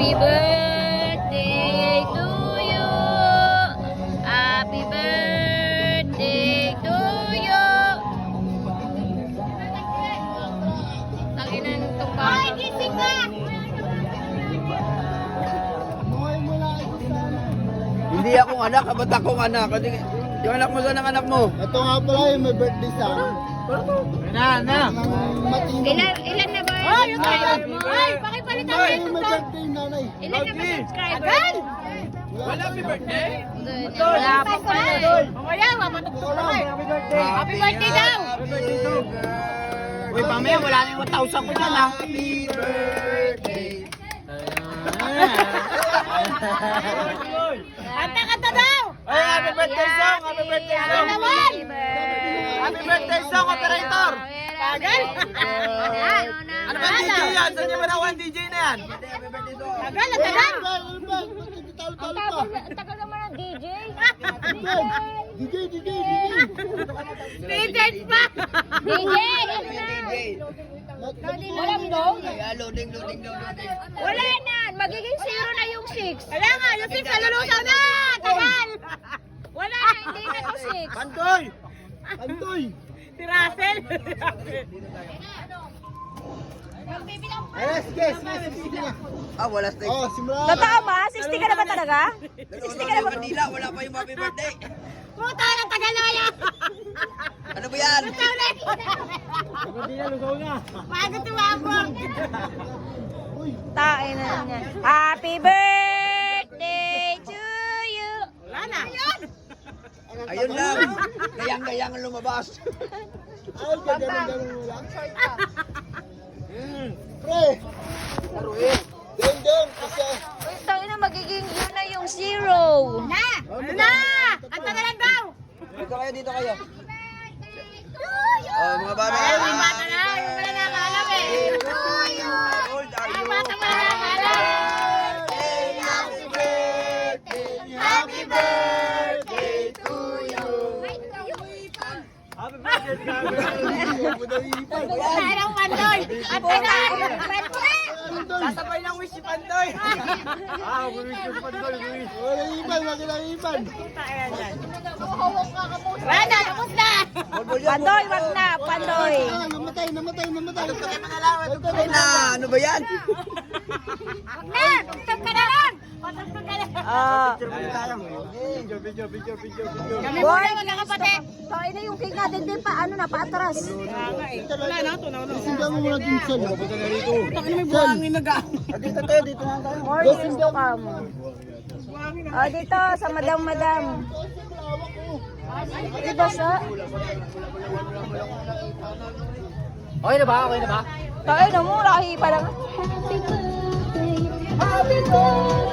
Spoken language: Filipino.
Happy birthday to you. Happy birthday to you. Tanginan itong bata. Ay, gising ka! Hindi akong anak, ba't akong anak? Yung anak mo saan ang anak mo? Ito nga pala yung may birthday sa akin. Na. Ilan na ba yung subscriber mo? Ay, pakipalitan mo yung May birthday nanay. Ilan na ba subscriber mo? Wala happy birthday? Wala pa pala eh. Mamaya, mamatutulog ka eh. Happy birthday daw! Uy, pamaya, wala na yung 1,000 ko dyan ha. Happy birthday. Kanta daw! Ay, happy birthday song! Happy birthday song! Naman! Happy birthday song, operator! Tagal! Ano ba DJ yan? Saan niyo ba nakuha ang DJ na yan? Tagal! Tagal! Talo-talo pa. Ang tagal naman ng DJ. DJ. DJ pa! DJ! Wala mo? Loading. Wala na! Magiging 0 na yung 6. Wala nga! Yung 6 nalulusaw na! Tagal! Wala na! Hindi na to 6. Antoy. Si Russell! Yes, Wala steak. Oh, simula. Totoo ba? 60 ka na ba talaga? 60 ka na ba? Manila, wala pa yung happy birthday. Puta na! Tagal na yan! Ano ba yan? Lusaw na! Bago tumabog! Tain na niya. Happy birthday to you. Wala na! Ayun! Ayun lang. Gayang-gayang ang lumabas. Ay, ganun wala. Pre. Laruin. Deng, kasi. Uy, tain na magiging yun na yung 0. Na! Na! Kanta na lang daw! Dito kayo. Oh, mga bata. Ay, yung bata na! Yung wala nakakalam eh! How old are you? Yung bata wala nakakalam! Happy birthday to you. Kaya ng Pandoy! At taga! Sasabay ng wish si Pandoy. Wala iban, wala iban. Wala na! Tapos na! Pandoy, wag na. Pandoy. Namatay. Ay na, ano ba yan? Wag na! Tutog ka na lang! Patugtog ka lang! Kami Boy, muna magkakapatid! tain na yung cake natin din pa. Ano na, paatras. Singgan mo muna din sa loob. More years to come. Oh, dito, sa madam. Diba sa? Okay na ba? Tain na mo, lahi pa lang. Happy birthday to you! Happy birthday.